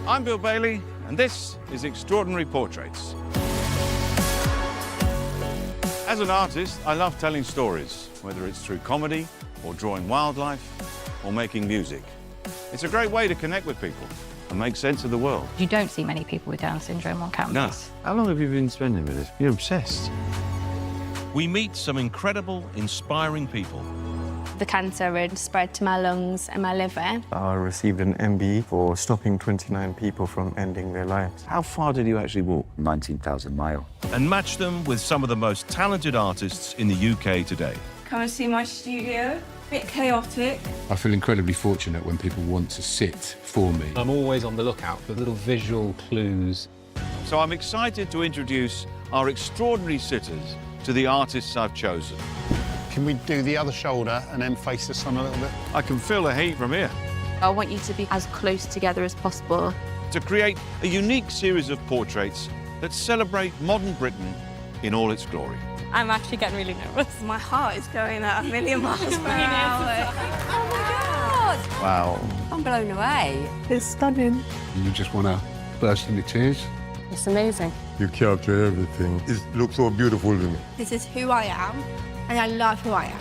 I'm Bill Bailey, and this is Extraordinary Portraits. As an artist, I love telling stories, whether it's through comedy, or drawing wildlife, or making music. It's a great way to connect with people and make sense of the world. You don't see many people with Down syndrome on campus. No. How long have you been spending with this? You're obsessed. We meet some incredible, inspiring people. The cancer had spread to my lungs and my liver. I received an MB for stopping 29 people from ending their lives. How far did you actually walk? 19,000 miles. And match them with some of the most talented artists in the UK today. Come and see my studio. Bit chaotic. I feel incredibly fortunate when people want to sit for me. I'm always on the lookout for little visual clues. So I'm excited to introduce our extraordinary sitters to the artists I've chosen. Can we do the other shoulder and then face the sun a little bit? I can feel the heat from here. I want you to be as close together as possible. To create a unique series of portraits that celebrate modern Britain in all its glory. I'm actually getting really nervous. My heart is going at a million miles per hour. Oh my God! Wow. I'm blown away. It's stunning. You just want to burst into tears. It's amazing. You capture everything. It looks so beautiful to me. This is who I am, and I love who I am.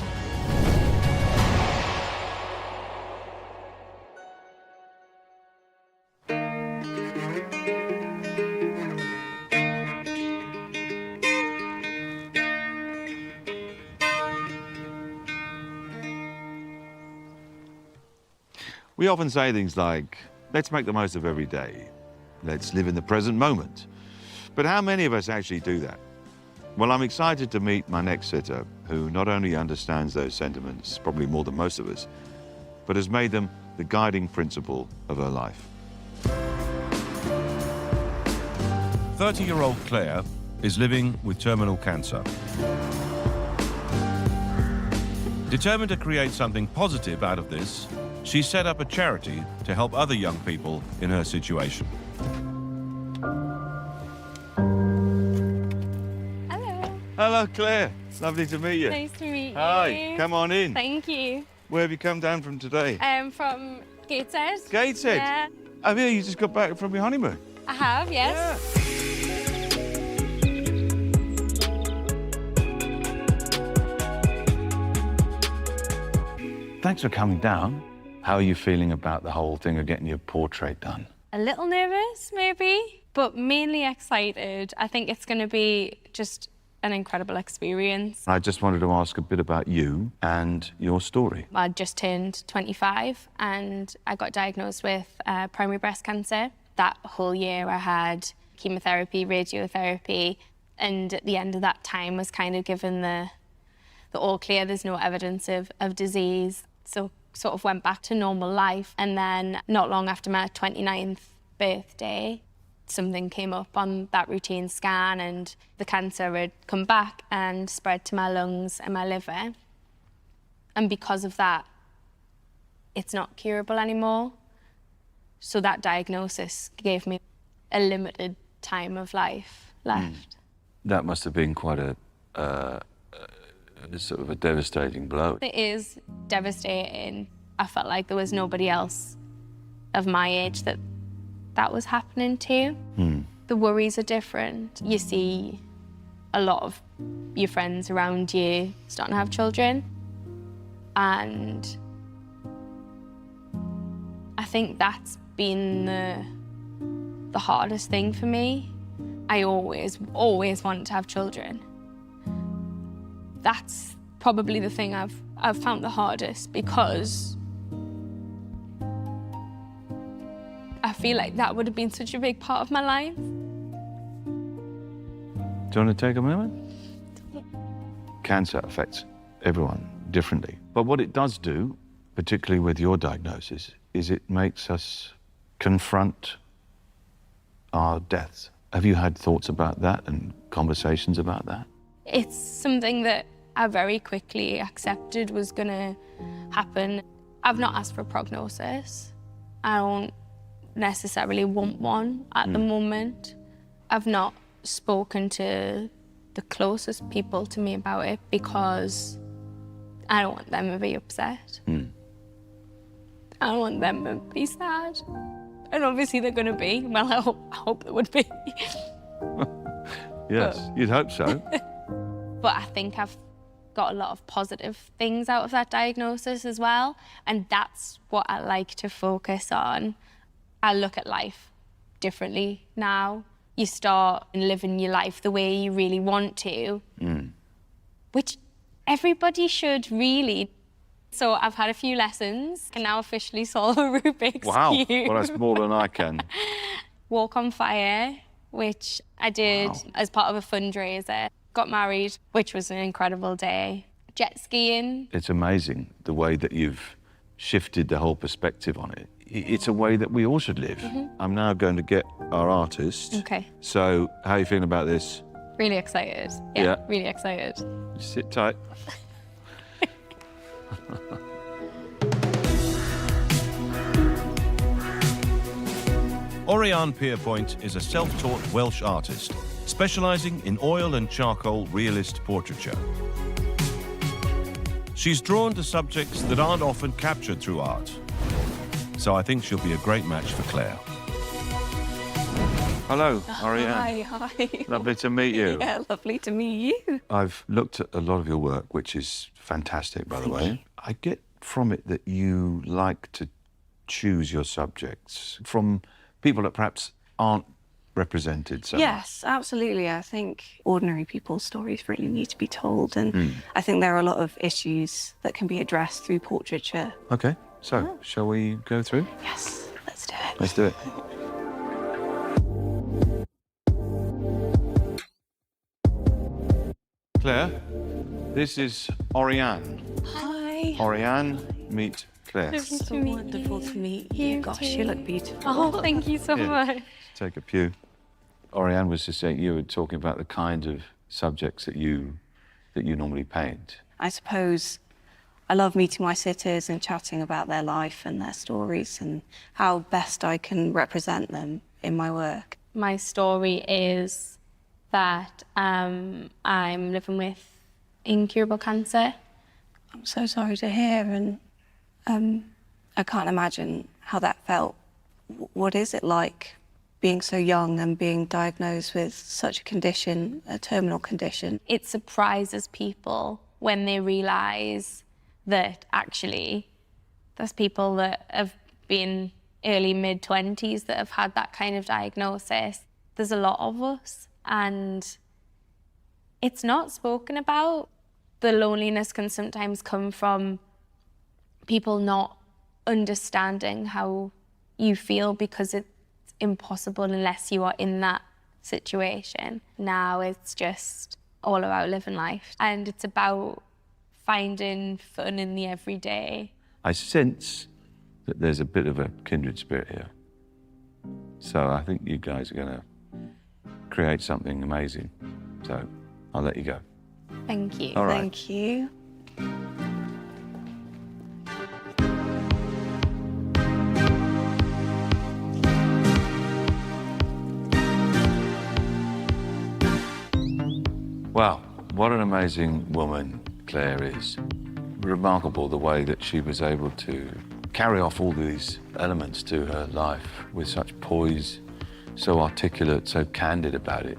We often say things like, let's make the most of every day. Let's live in the present moment. But how many of us actually do that? Well, I'm excited to meet my next sitter, who not only understands those sentiments, probably more than most of us, but has made them the guiding principle of her life. 30-year-old Clare is living with terminal cancer. Determined to create something positive out of this, she set up a charity to help other young people in her situation. Hello. Hello, Claire. Lovely to meet you. Nice to meet you. Hi, come on in. Thank you. Where have you come down from today? From Gateshead. Gateshead? Yeah. Oh, yeah, you just got back from your honeymoon. I have, yes. Thanks for coming down. How are you feeling about the whole thing of getting your portrait done? A little nervous, maybe, but mainly excited. I think it's going to be just an incredible experience. I just wanted to ask a bit about you and your story. I just turned 25 and I got diagnosed with primary breast cancer. That whole year I had chemotherapy, radiotherapy, and at the end of that time was kind of given the all clear, there's no evidence of disease. So sort of went back to normal life. And then not long after my 29th birthday, something came up on that routine scan and the cancer had come back and spread to my lungs and my liver. And because of that, it's not curable anymore. So that diagnosis gave me a limited time of life left. That must have been quite a sort of a devastating blow. It is devastating. I felt like there was nobody else of my age that was happening to. The worries are different. You see a lot of your friends around you starting to have children. And I think that's been the hardest thing for me. I always wanted to have children. That's probably the thing I've found the hardest because I feel like that would have been such a big part of my life. Do you want to take a moment? Cancer affects everyone differently. But what it does do, particularly with your diagnosis, is it makes us confront our deaths. Have you had thoughts about that and conversations about that? It's something that I very quickly accepted was going to happen. I've not asked for a prognosis. I don't necessarily want one at the moment. I've not spoken to the closest people to me about it because I don't want them to be upset. I don't want them to be sad. And obviously they're going to be. Well, I hope they would be. Yes, you'd hope so. But I think I've got a lot of positive things out of that diagnosis as well. And that's what I like to focus on. I look at life differently now. You start living your life the way you really want to, which everybody should really. So I've had a few lessons. I can now officially solve a Rubik's Cube. Well, that's more than I can. Walk on Fire, which I did as part of a fundraiser. Got married, which was an incredible day. Jet skiing. It's amazing the way that you've shifted the whole perspective on it. It's a way that we all should live. I'm now going to get our artist. Okay. So, how are you feeling about this? Really excited. Yeah. Really excited. Sit tight. Oriane Pierpoint is a self-taught Welsh artist, specialising in oil and charcoal realist portraiture. She's drawn to subjects that aren't often captured through art. So I think she'll be a great match for Clare. Hello, Oriane. Hi. Lovely to meet you. Yeah, lovely to meet you. I've looked at a lot of your work, which is fantastic, by the way. I get from it that you like to choose your subjects from people that perhaps aren't represented so Yes, absolutely. I think ordinary people's stories really need to be told, and I think there are a lot of issues that can be addressed through portraiture. Okay, so shall we go through? Yes, let's do it. Let's do it. Claire, this is Oriane. Hi. Oriane, meet Claire. So wonderful to meet you. Gosh, you look beautiful. Oh, thank you so much. Take a pew. Oriane was just saying, you were talking about the kind of subjects that you normally paint. I suppose I love meeting my sitters and chatting about their life and their stories and how best I can represent them in my work. My story is that I'm living with incurable cancer. I'm so sorry to hear, and I can't imagine how that felt. What is it like being so young and being diagnosed with such a condition, a terminal condition? It surprises people when they realise that actually there's people that have been early, mid-20s that have had that kind of diagnosis. There's a lot of us, and it's not spoken about. The loneliness can sometimes come from people not understanding how you feel because it's impossible unless you are in that situation. Now it's just all about living life, and it's about finding fun in the everyday. I sense that there's a bit of a kindred spirit here. So I think you guys are going to create something amazing. So I'll let you go. Thank you. All right. Thank you. Wow, what an amazing woman Claire is. Remarkable the way that she was able to carry off all these elements to her life with such poise, so articulate, so candid about it.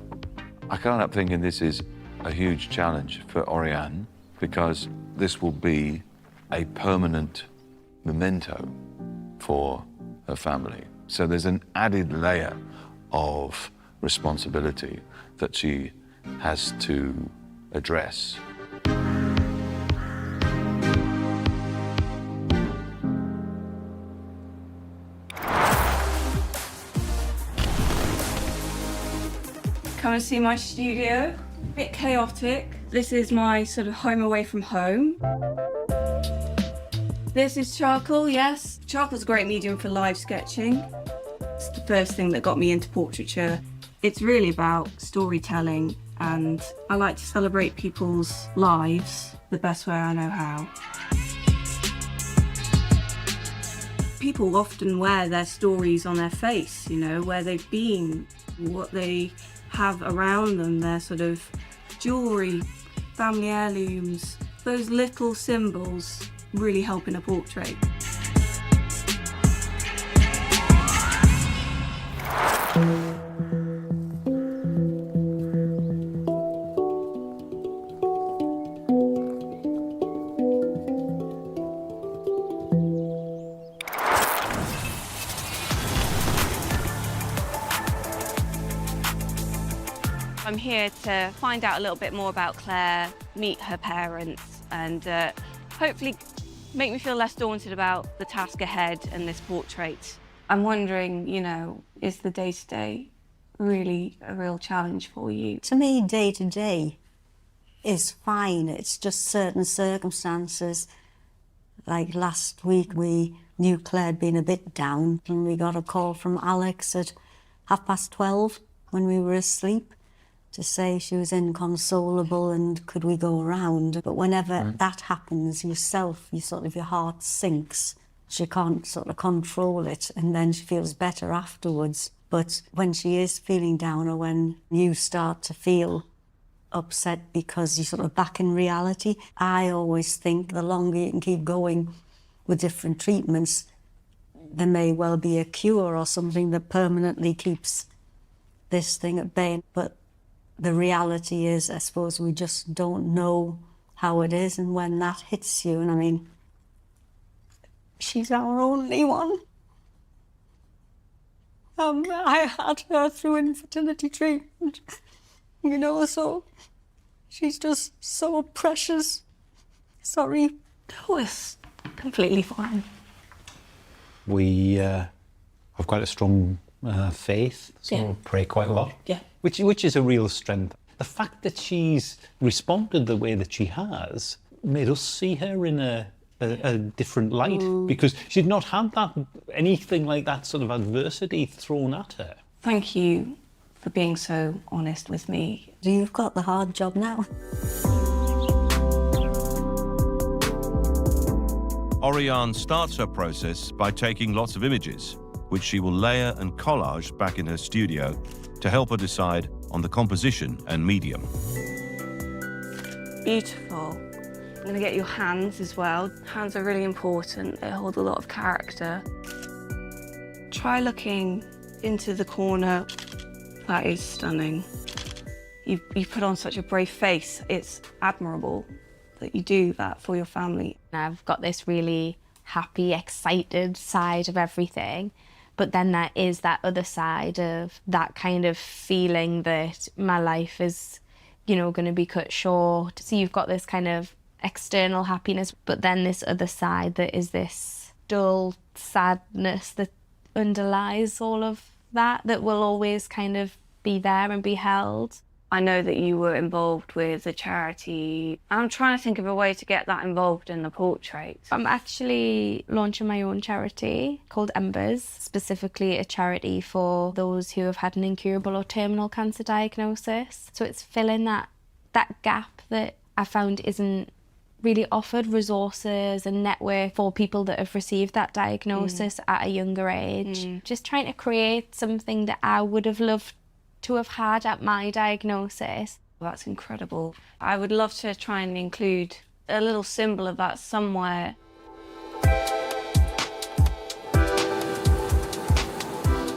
I can't help thinking this is a huge challenge for Oriane, because this will be a permanent memento for her family. So there's an added layer of responsibility that she has to address. Come and see my studio. A bit chaotic. This is my sort of home away from home. This is charcoal, yes. Charcoal's a great medium for live sketching. It's the first thing that got me into portraiture. It's really about storytelling, and I like to celebrate people's lives the best way I know how. People often wear their stories on their face, you know, where they've been, what they have around them, their sort of jewellery, family heirlooms. Those little symbols really help in a portrait. I'm here to find out a little bit more about Claire, meet her parents, and hopefully make me feel less daunted about the task ahead and this portrait. I'm wondering, you know, is the day-to-day really a real challenge for you? To me, day-to-day is fine. It's just certain circumstances. Like last week, we knew Claire had been a bit down, and we got a call from Alex at 12:30 when we were asleep to say she was inconsolable and could we go around. But whenever that happens yourself, your heart sinks. She can't sort of control it, and then she feels better afterwards. But when she is feeling down, or when you start to feel upset because you're sort of back in reality, I always think the longer you can keep going with different treatments, there may well be a cure or something that permanently keeps this thing at bay. But the reality is, I suppose, we just don't know how it is, and when that hits you, and I mean, she's our only one. I had her through infertility treatment, you know, so she's just so precious. Sorry. Oh, it's completely fine. We have quite a strong faith, so pray quite a lot. Yeah. Which is a real strength. The fact that she's responded the way that she has made us see her in a different light, because she'd not had anything like that sort of adversity thrown at her. Thank you for being so honest with me. You've got the hard job now. Oriane starts her process by taking lots of images, which she will layer and collage back in her studio to help her decide on the composition and medium. Beautiful. I'm going to get your hands as well. Hands are really important. They hold a lot of character. Try looking into the corner. That is stunning. You put on such a brave face. It's admirable that you do that for your family. I've got this really happy, excited side of everything. But then there is that other side of that kind of feeling that my life is, you know, going to be cut short. So you've got this kind of external happiness, but then this other side that is this dull sadness that underlies all of that will always kind of be there and be held. I know that you were involved with a charity. I'm trying to think of a way to get that involved in the portrait. I'm actually launching my own charity called Embers, specifically a charity for those who have had an incurable or terminal cancer diagnosis. So it's filling that gap that I found isn't really offered, resources and network for people that have received that diagnosis at a younger age. Just trying to create something that I would have loved to have had at my diagnosis. That's incredible. I would love to try and include a little symbol of that somewhere.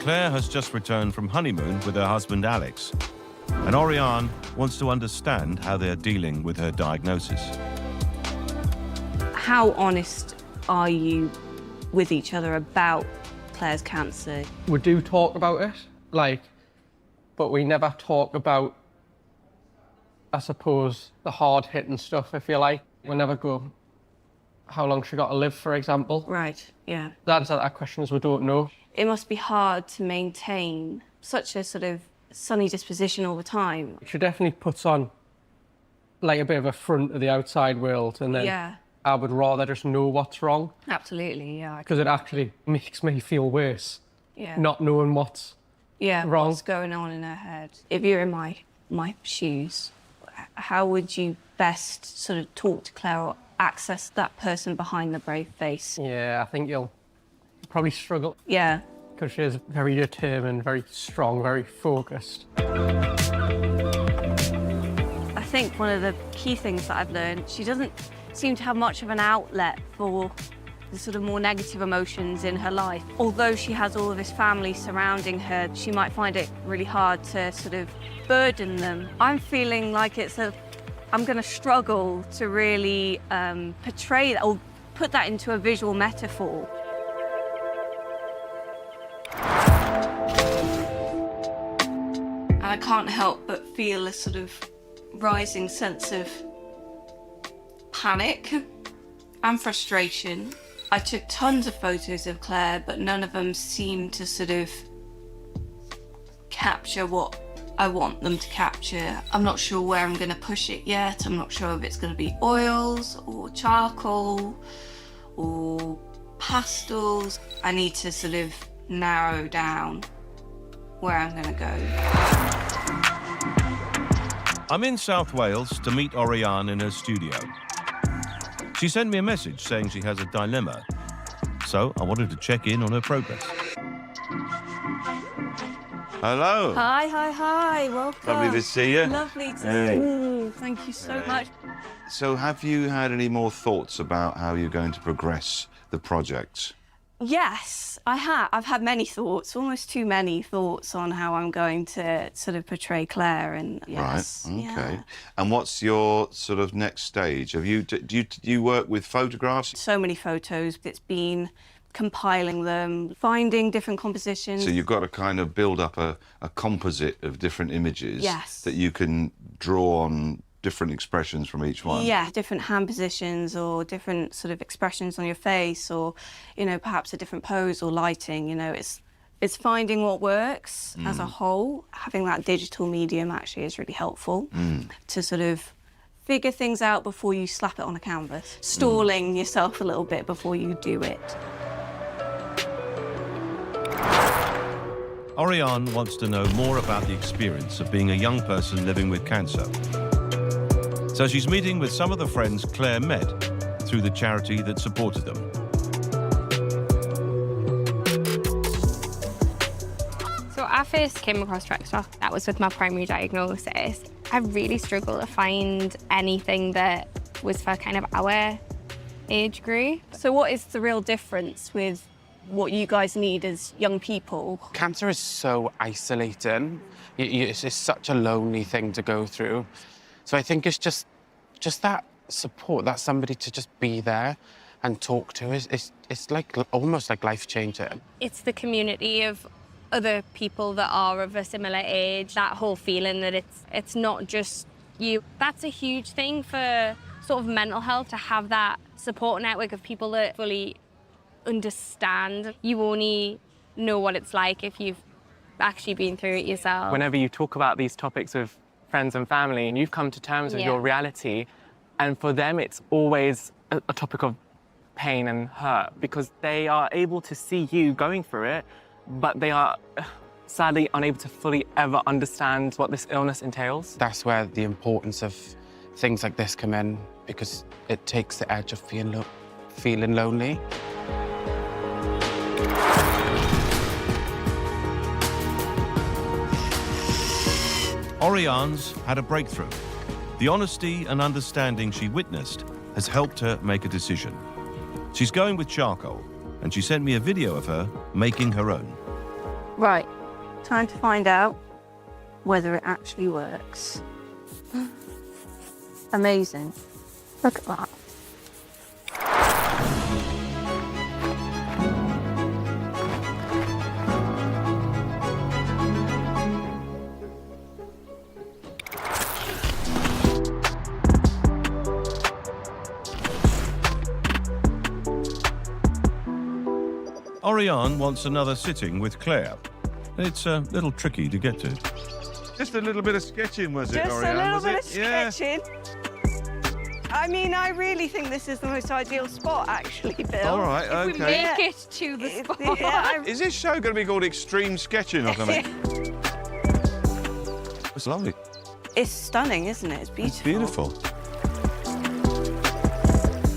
Claire has just returned from honeymoon with her husband Alex, and Oriane wants to understand how they're dealing with her diagnosis. How honest are you with each other about Claire's cancer? We do talk about it, but we never talk about, I suppose, the hard-hitting stuff, if you like. We never go, how long she got to live, for example. Right, yeah. The answer to that question is we don't know. It must be hard to maintain such a sort of sunny disposition all the time. She definitely puts on, a bit of a front of the outside world, and then I would rather just know what's wrong. Absolutely, yeah. Because it actually makes me feel worse, not knowing what's wrong. What's going on in her head. If you're in my shoes, how would you best sort of talk to Claire or access that person behind the brave face? Yeah, I think you'll probably struggle. Yeah. Because she is very determined, very strong, very focused. I think one of the key things that I've learned, she doesn't seem to have much of an outlet for the sort of more negative emotions in her life. Although she has all of this family surrounding her, she might find it really hard to sort of burden them. I'm feeling like I'm going to struggle to really portray that or put that into a visual metaphor. And I can't help but feel a sort of rising sense of panic and frustration. I took tons of photos of Claire, but none of them seemed to sort of capture what I want them to capture. I'm not sure where I'm going to push it yet. I'm not sure if it's going to be oils or charcoal or pastels. I need to sort of narrow down where I'm going to go. I'm in South Wales to meet Oriane in her studio. She sent me a message saying she has a dilemma, so I wanted to check in on her progress. Hello. Hi, welcome. Lovely to see you. Lovely to see you. Thank you so much. So have you had any more thoughts about how you're going to progress the project? Yes, I have. I've had many thoughts, almost too many thoughts on how I'm going to sort of portray Claire. And yes, right. Okay. yeah. And what's your sort of next stage? Have you do you work with photographs? So many photos. It's been compiling them, finding different compositions. So you've got to kind of build up a composite of different images that you can draw on different expressions from each one. Yeah, different hand positions or different sort of expressions on your face, or, you know, perhaps a different pose or lighting. You know, it's finding what works as a whole. Having that digital medium actually is really helpful to sort of figure things out before you slap it on a canvas, stalling yourself a little bit before you do it. Oriane wants to know more about the experience of being a young person living with cancer. So she's meeting with some of the friends Claire met through the charity that supported them. So I first came across Drexel. That was with my primary diagnosis. I really struggled to find anything that was for kind of our age group. So what is the real difference with what you guys need as young people? Cancer is so isolating. It's just such a lonely thing to go through. So I think it's just that support, that somebody to just be there and talk to. It's like almost like life-changing. It's the community of other people that are of a similar age, that whole feeling that it's not just you. That's a huge thing for sort of mental health, to have that support network of people that fully understand. You only know what it's like if you've actually been through it yourself. Whenever you talk about these topics with friends and family, and you've come to terms with your reality, and for them it's always a topic of pain and hurt, because they are able to see you going through it, but they are sadly unable to fully ever understand what this illness entails. That's where the importance of things like this come in, because it takes the edge of feeling lonely. Oriane's had a breakthrough. The honesty and understanding she witnessed has helped her make a decision. She's going with charcoal, and she sent me a video of her making her own. Right, time to find out whether it actually works. Amazing. Look at that. Oriane wants another sitting with Claire. It's a little tricky to get to. Just a little bit of sketching, was it, Just Oriane? a little was bit it? of sketching. I mean, I really think this is the most ideal spot, actually, Bill. All right, If we make it to the spot. Is this show going to be called Extreme Sketching or something? It's lovely. It's stunning, isn't it? It's beautiful. It's beautiful.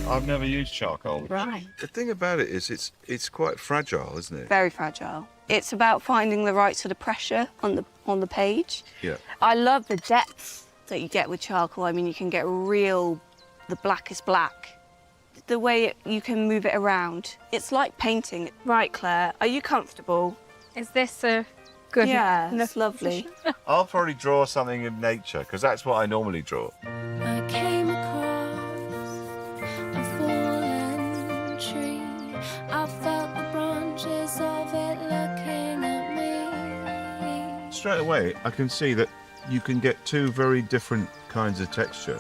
I've never used charcoal. Right. The thing about it is it's quite fragile, isn't it? Very fragile. It's about finding the right sort of pressure on the page. Yeah. I love the depth that you get with charcoal. I mean, you can get the blackest black. the way you can move it around. It's like painting. Right, Claire, are you comfortable? Is this a good Yeah, enough it's lovely. I'll probably draw something of nature, because that's what I normally draw. I came across a fallen tree. I felt the branches of it looking at me. Straight away, I can see that you can get two very different kinds of texture.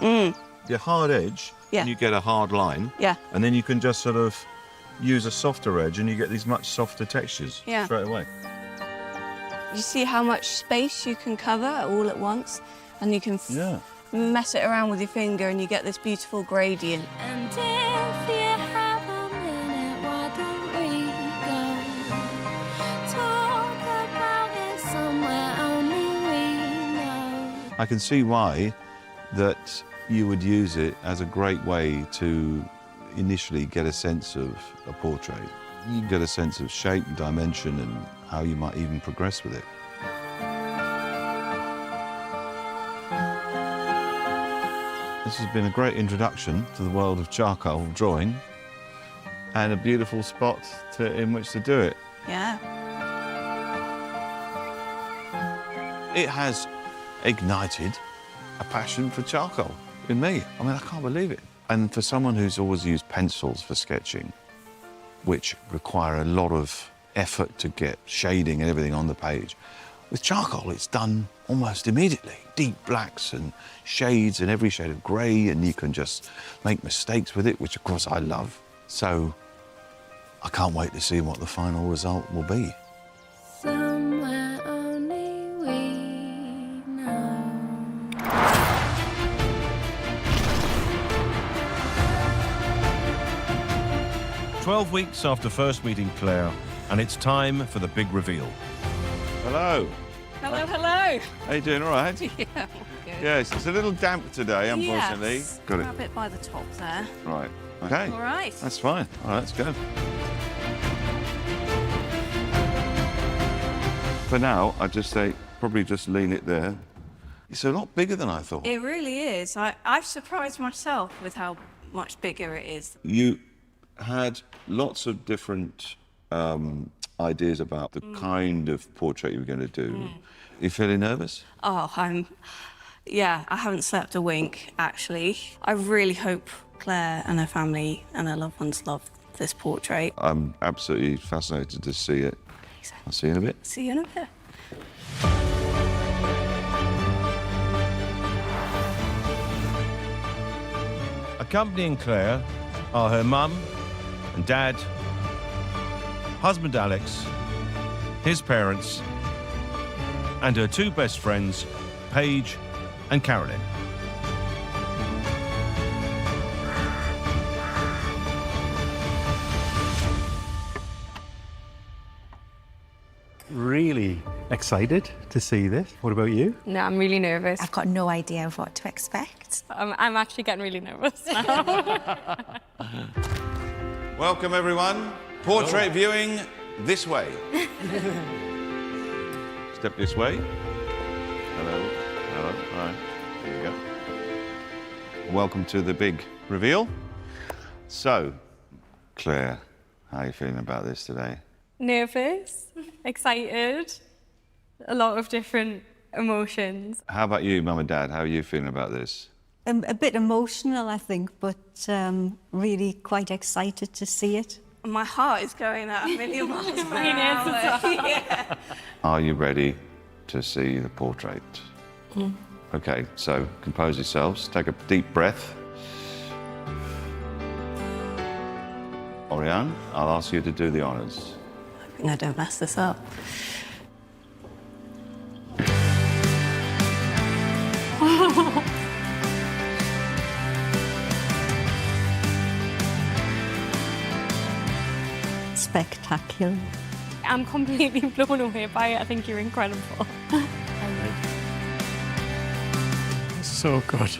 The hard edge, Yeah. and you get a hard line. Yeah. And then you can just sort of use a softer edge and you get these much softer textures Yeah. straight away. You see how much space you can cover all at once, and you can Yeah. mess it around with your finger and you get this beautiful gradient. And if you have a minute, why don't we go talk about it somewhere only we know? I can see why that you would use it as a great way to initially get a sense of a portrait. You get a sense of shape and dimension and how you might even progress with it. This has been a great introduction to the world of charcoal drawing and a beautiful spot in which to do it. Yeah. It has ignited a passion for charcoal in me. I mean, I can't believe it. And for someone who's always used pencils for sketching, which require a lot of effort to get shading and everything on the page, with charcoal, it's done almost immediately. Deep blacks and shades and every shade of grey, and you can just make mistakes with it, which of course I love. So I can't wait to see what the final result will be. Somewhere only we know. 12 weeks after first meeting Claire, and it's time for the big reveal. Hello. Hello, hello. How you doing? All right? Yeah, all good. Yes, it's a little damp today, unfortunately. Yes. Got it. Grab it by the top there. Right. Okay. All right. That's fine. All right, let's go. For now, I'd just say probably just lean it there. It's a lot bigger than I thought. It really is. I've surprised myself with how much bigger it is. You had lots of different ideas about the kind of portrait you were going to do. You feeling nervous? Oh, yeah, I haven't slept a wink, actually. I really hope Claire and her family and her loved ones love this portrait. I'm absolutely fascinated to see it. I'll see you in a bit. See you in a bit. Accompanying Claire are her mum and dad, husband Alex, his parents, and her two best friends, Paige and Carolyn. Really excited to see this. What about you? No, I'm really nervous. I've got no idea of what to expect. I'm actually getting really nervous now. Welcome, everyone. Portrait viewing this way. Step this way. Hello. Hello. All right. There you go. Welcome to the big reveal. So, Claire, how are you feeling about this today? Nervous, excited, a lot of different emotions. How about you, Mum and Dad? How are you feeling about this? A bit emotional, I think, but really quite excited to see it. My heart is going at a million miles per Mine is as hour. well. Yeah. Are you ready to see the portrait? Mm. Okay, so compose yourselves. Take a deep breath. Oriane, I'll ask you to do the honours. I don't mess this up. Spectacular. I'm completely blown away by it. I think you're incredible. So good.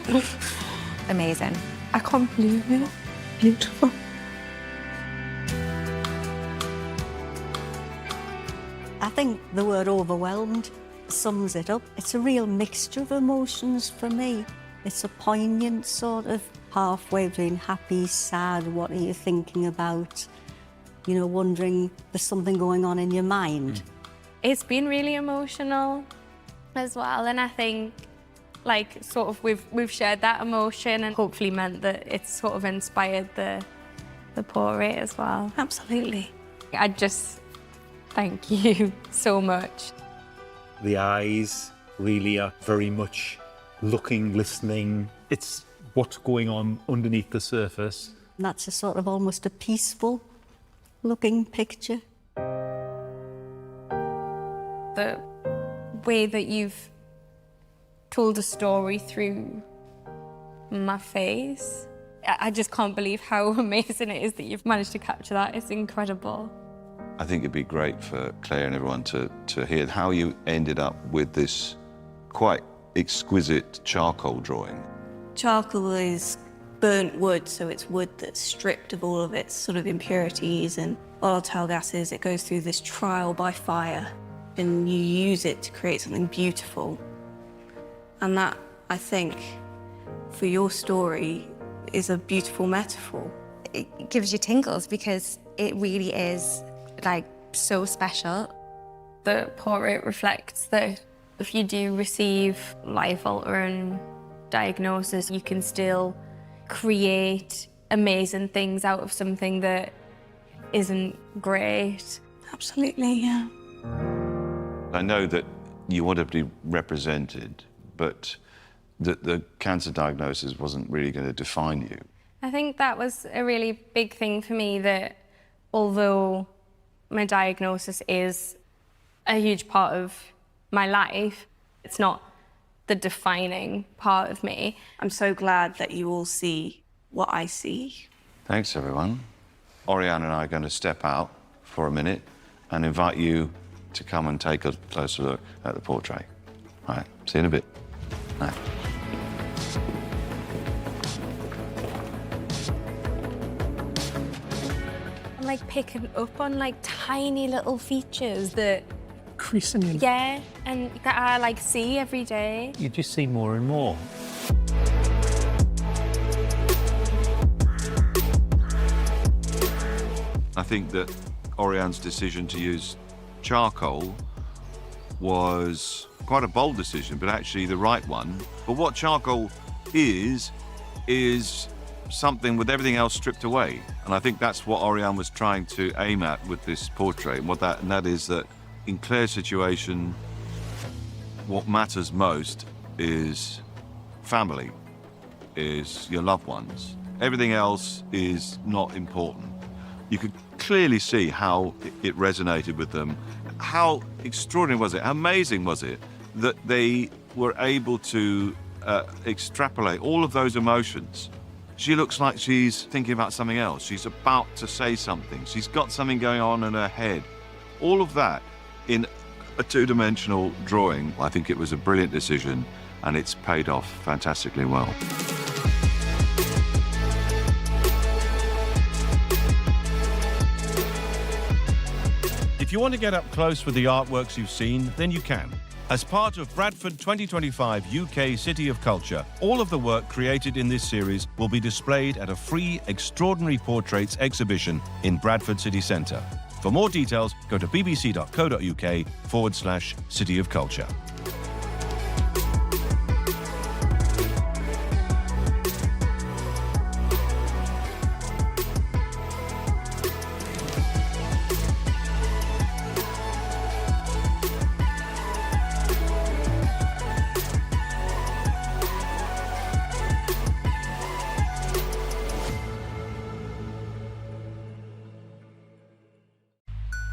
Amazing. I can't believe it. Beautiful. I think the word overwhelmed sums it up. It's a real mixture of emotions for me. It's a poignant sort of halfway between happy, sad, what are you thinking about? You know, wondering there's something going on in your mind. It's been really emotional as well, and I think like sort of we've shared that emotion and hopefully meant that it's sort of inspired the portrait as well. Absolutely. I just thank you so much. The eyes really are very much looking, listening. It's what's going on underneath the surface. And that's a sort of almost a peaceful looking picture. The way that you've told a story through my face, I just can't believe how amazing it is that you've managed to capture that. It's incredible. I think it'd be great for Claire and everyone to hear how you ended up with this quite exquisite charcoal drawing. Charcoal is burnt wood, so it's wood that's stripped of all of its sort of impurities and volatile gases. It goes through this trial by fire, and you use it to create something beautiful. And that, I think, for your story, is a beautiful metaphor. It gives you tingles because it really is like so special. The portrait reflects that if you do receive life-altering diagnosis, you can still create amazing things out of something that isn't great. Absolutely, yeah. I know that you want to be represented, but that the cancer diagnosis wasn't really going to define you. I think that was a really big thing for me, that although my diagnosis is a huge part of my life, it's not the defining part of me. I'm so glad that you all see what I see. Thanks, everyone. Oriane and I are going to step out for a minute and invite you to come and take a closer look at the portrait. All right, see you in a bit. All right. I'm like picking up on like tiny little features that Creasing in. yeah, and that I like see every day. You just see more and more. I think that Oriane's decision to use charcoal was quite a bold decision, but actually the right one. But what charcoal is something with everything else stripped away. And I think that's what Oriane was trying to aim at with this portrait. And that is that in Clare's situation, what matters most is family, is your loved ones. Everything else is not important. You could clearly see how it resonated with them. How extraordinary was it? How amazing was it that they were able to extrapolate all of those emotions? She looks like she's thinking about something else. She's about to say something. She's got something going on in her head. All of that in a two-dimensional drawing. I think it was a brilliant decision, and it's paid off fantastically well. If you want to get up close with the artworks you've seen, then you can. As part of Bradford 2025 UK City of Culture, all of the work created in this series will be displayed at a free Extraordinary Portraits exhibition in Bradford City Centre. For more details, go to bbc.co.uk/City of Culture.